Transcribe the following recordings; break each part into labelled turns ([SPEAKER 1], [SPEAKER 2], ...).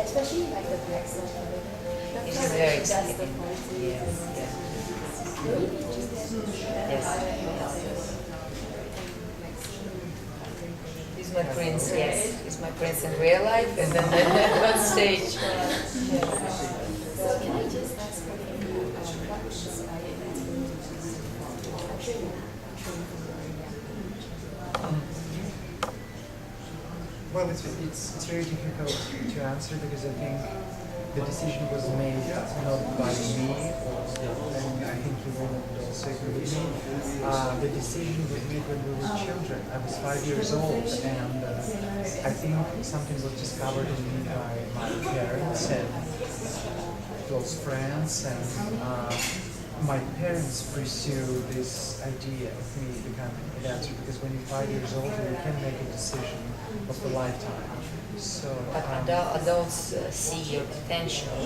[SPEAKER 1] especially like the black song.
[SPEAKER 2] It is very exciting. Yes, yes. Yes. He's my prince, yes. He's my prince in real life and then on stage.
[SPEAKER 1] So can I just ask what inspired you to I'm sure you trained from very young.
[SPEAKER 3] Well, it's very difficult to answer because I think the decision was made not by me, and I think you will also agree with me. The decision was made when we were children. I was 5 years old, and I think something was discovered in me by my parents and close friends, and my parents pursued this idea of me becoming a dancer because when you're 5 years old, you can make a decision of a lifetime. So,
[SPEAKER 2] But adults see your potential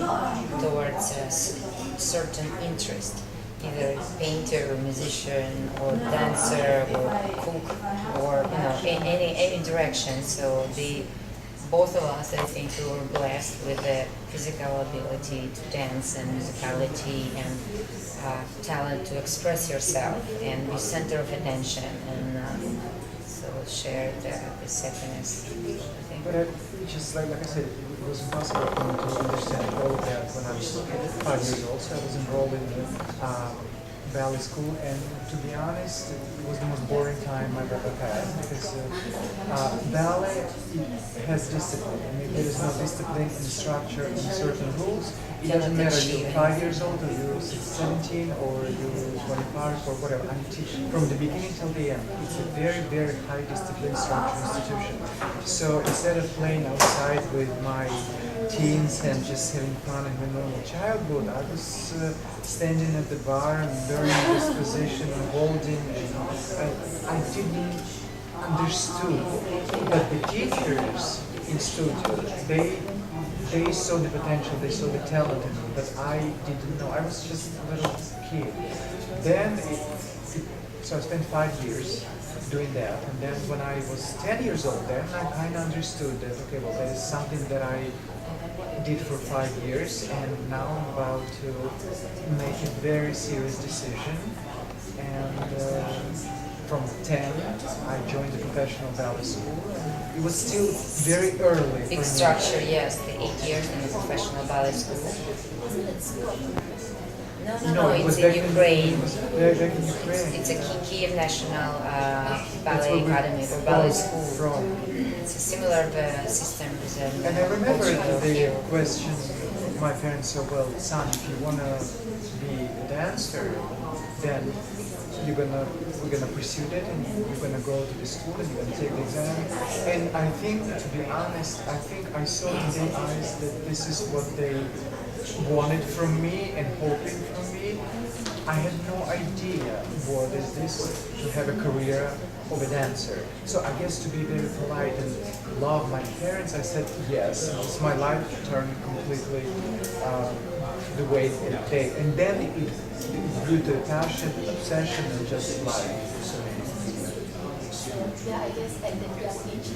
[SPEAKER 2] towards a certain interest, either painter or musician or dancer or cook or any direction. So both of us, I think, we were blessed with the physical ability to dance and musicality and talent to express yourself and be center of attention, and so share this happiness, I think.
[SPEAKER 3] but just like I said, it was impossible for me to understand all of that when I was 5 years old. So I was enrolled in the ballet school, and to be honest, it was the most boring time I've ever had because ballet has discipline. I mean, there is no discipline in structure and certain rules. It doesn't matter you're 5 years old or you're 17 or you're 25 or whatever. I teach from the beginning till the end. It's a very, very high discipline structure institution. So instead of playing outside with my teens and just having fun in my normal childhood, I was standing at the bar and learning this position and holding, and I didn't understood. But the teachers in studio, they saw the potential, they saw the talent in me, but I didn't know. I was just a little kid. Then, so I spent 5 years doing that, and then when I was 10 years old, then I kind of understood that, okay, well, that is something that I did for 5 years, and now I'm about to make a very serious decision. And from 10, I joined the professional ballet school. And it was still very early.
[SPEAKER 2] Big structure, yes, the 8 years in the professional ballet school. No, it's in Ukraine.
[SPEAKER 3] Back in Ukraine.
[SPEAKER 2] It's a Kiev National Ballet Academy or ballet school.
[SPEAKER 3] From.
[SPEAKER 2] It's a similar system as
[SPEAKER 3] And I remember the
[SPEAKER 2] here.
[SPEAKER 3] question of my parents said, well, son, if you want to be a dancer, then we're gonna pursue that, and you're gonna go to the school and you're gonna take the exam. And I think, to be honest, I think I saw in their eyes that this is what they wanted from me and hoping from me. I had no idea what is this to have a career of a dancer. So I guess to be very polite and love my parents, I said yes. It's my life turned completely the way it takes. And then it grew to passion, obsession, and just life.
[SPEAKER 1] Yeah, I guess at that young age.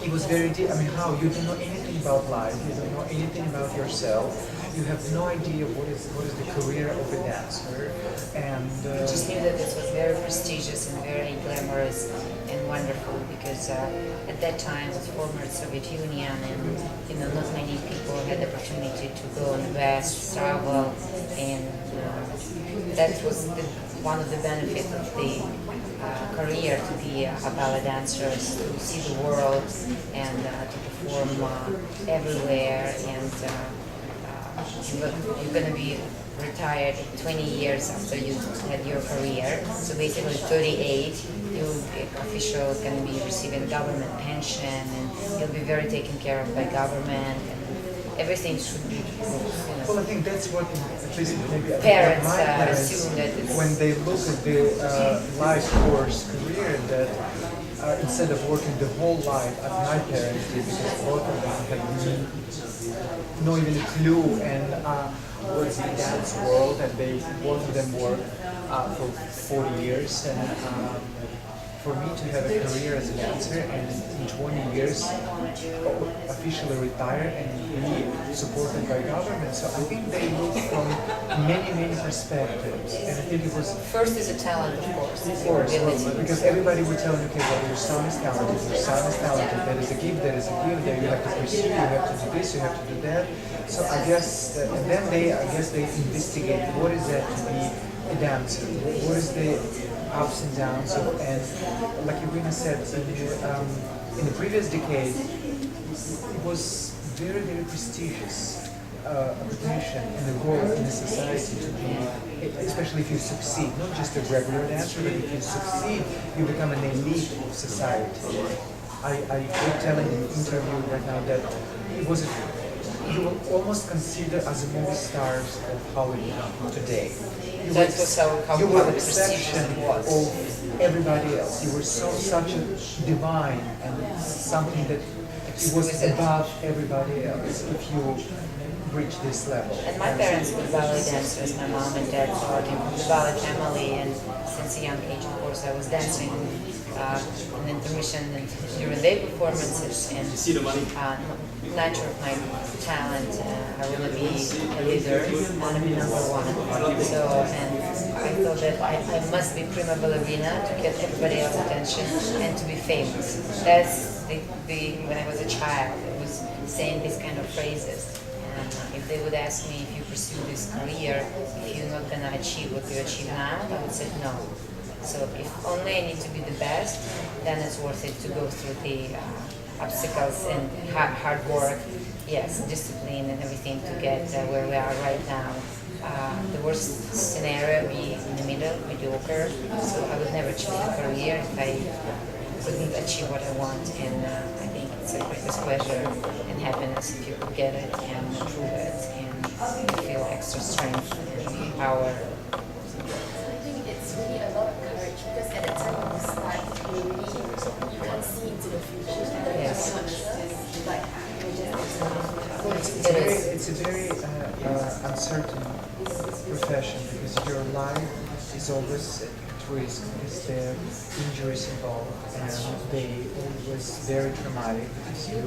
[SPEAKER 3] It was very deep. I mean, how? You don't know anything about life. You don't know anything about yourself. You have no idea what is the career of a dancer. And
[SPEAKER 2] I just knew that this was very prestigious and very glamorous and wonderful because at that time it was former Soviet Union, and not many people had the opportunity to go in the West, travel, and that was one of the benefits of the career, to be a ballet dancer, to see the world and to perform everywhere, and you're going to be retired 20 years after you had your career. So basically 38, you'll be official, going to be receiving government pension, and you'll be very taken care of by government, and everything should be,
[SPEAKER 3] well, I think that's what at least maybe
[SPEAKER 2] parents
[SPEAKER 3] my parents
[SPEAKER 2] assume that it's,
[SPEAKER 3] when they look at the life course career, that instead of working the whole life as my parents did, because both of them had no even a clue and was in dance world, and they both of them worked for 40 years, and for me to have a career as a dancer and in 20 years officially retire and be supported by government. So I think they look from many perspectives, and I think it was
[SPEAKER 2] First is a talent, of course.
[SPEAKER 3] of course, because everybody would tell you, okay, well, your son is talented, that is a gift, that is a gift, that you have to pursue, you have to do this, you have to do that. So I guess, and then they investigate what is that to be a dancer, what is the ups and downs of, and like Irina said, in the previous decade, it was very prestigious occupation and the role in the society to be, especially if you succeed, not just a regular dancer, but if you succeed, you become an elite of society. I keep telling in an interview right now that it was you were almost considered as a movie stars of Hollywood today.
[SPEAKER 2] That was how
[SPEAKER 3] you were
[SPEAKER 2] the
[SPEAKER 3] exception
[SPEAKER 2] perception was.
[SPEAKER 3] of everybody else. You were such a divine and something that it was above everybody else if you reach this level.
[SPEAKER 2] And my parents were ballet dancers. My mom and dad came from the ballet family, and since a young age, of course, I was dancing in intermission and during their performances. And nature of my talent, I want to be a leader, I want to be number one. So, and I thought that I must be prima ballerina to get everybody else's attention and to be famous. That's when I was a child, I was saying these kind of phrases. And if they would ask me, if you pursue this career, if you're not going to achieve what you achieve now, I would say no. So if only I need to be the best, then it's worth it to go through the obstacles and hard work, yes, discipline and everything to get where we are right now. The worst scenario would be in the middle, mediocre, so I would never change a career if I couldn't achieve what I want, and I think it's a greatest pleasure and happiness if you could get it and prove it and feel extra strength and power.
[SPEAKER 1] I think it's really a lot of courage because at the time you start, you can't see into the future.
[SPEAKER 2] Yes.
[SPEAKER 1] So much like
[SPEAKER 3] Well, it's a very uncertain profession because your life is always at risk because there are injuries involved and they always very traumatic because you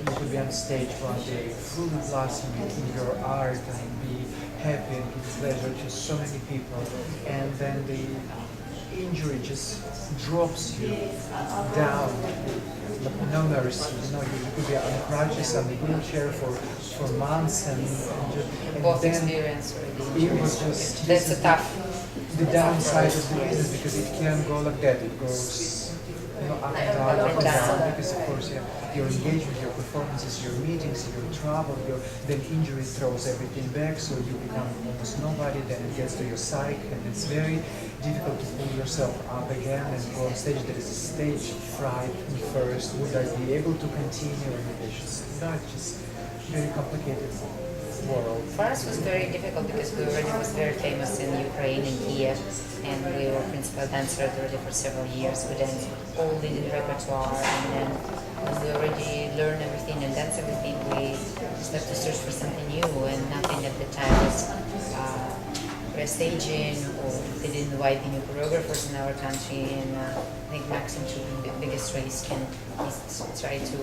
[SPEAKER 3] could be on stage one day fully blossoming in your art and be happy and give pleasure to so many people, and then the injury just drops you down. No mercy, you could be on crutches on the wheelchair for months and
[SPEAKER 2] Both
[SPEAKER 3] then
[SPEAKER 2] experience
[SPEAKER 3] it was just
[SPEAKER 2] that's a tough.
[SPEAKER 3] the downside of the business because it can go like that. It goes up and down because of course your engagement, your performances, your meetings, your travel, then injury throws everything back, so you become almost nobody. Then it gets to your psyche, and it's very difficult to pull yourself up again and go on stage. There is a stage fright first. Would I be able to continue? And it's just very complicated world.
[SPEAKER 2] For us it was very difficult because we already was very famous in Ukraine, in Kiev, and we were principal dancer already for several years. We danced all leading repertoire, and then when we already learned everything and danced everything, we started to search for something new, and nothing at the time was staging, or they didn't invite the new choreographers in our country, and I think Maxim took the biggest risk and he tried to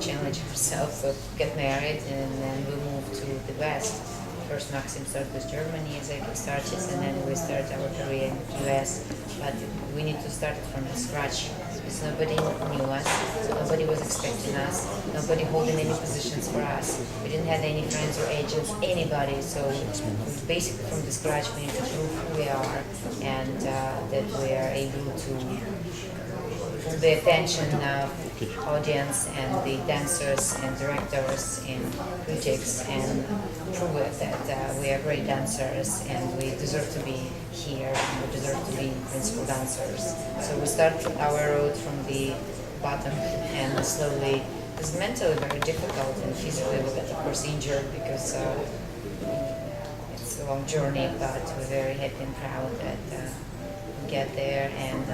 [SPEAKER 2] challenge himself, so get married, and then we moved to the West. First Maxim started with Germany as a started, and then we started our career in the US, but we need to start from the scratch because nobody knew us, so nobody was expecting us, nobody holding any positions for us. We didn't have any friends or agents, anybody, so basically from the scratch we need to prove who we are and that we are able to pull the attention of audience and the dancers and directors and critics and prove it that we are great dancers and we deserve to be here and we deserve to be principal dancers. So we start our road from the bottom and slowly, it's mentally very difficult and physically we get of course injured because it's a long journey, but we're very happy and proud that we get there and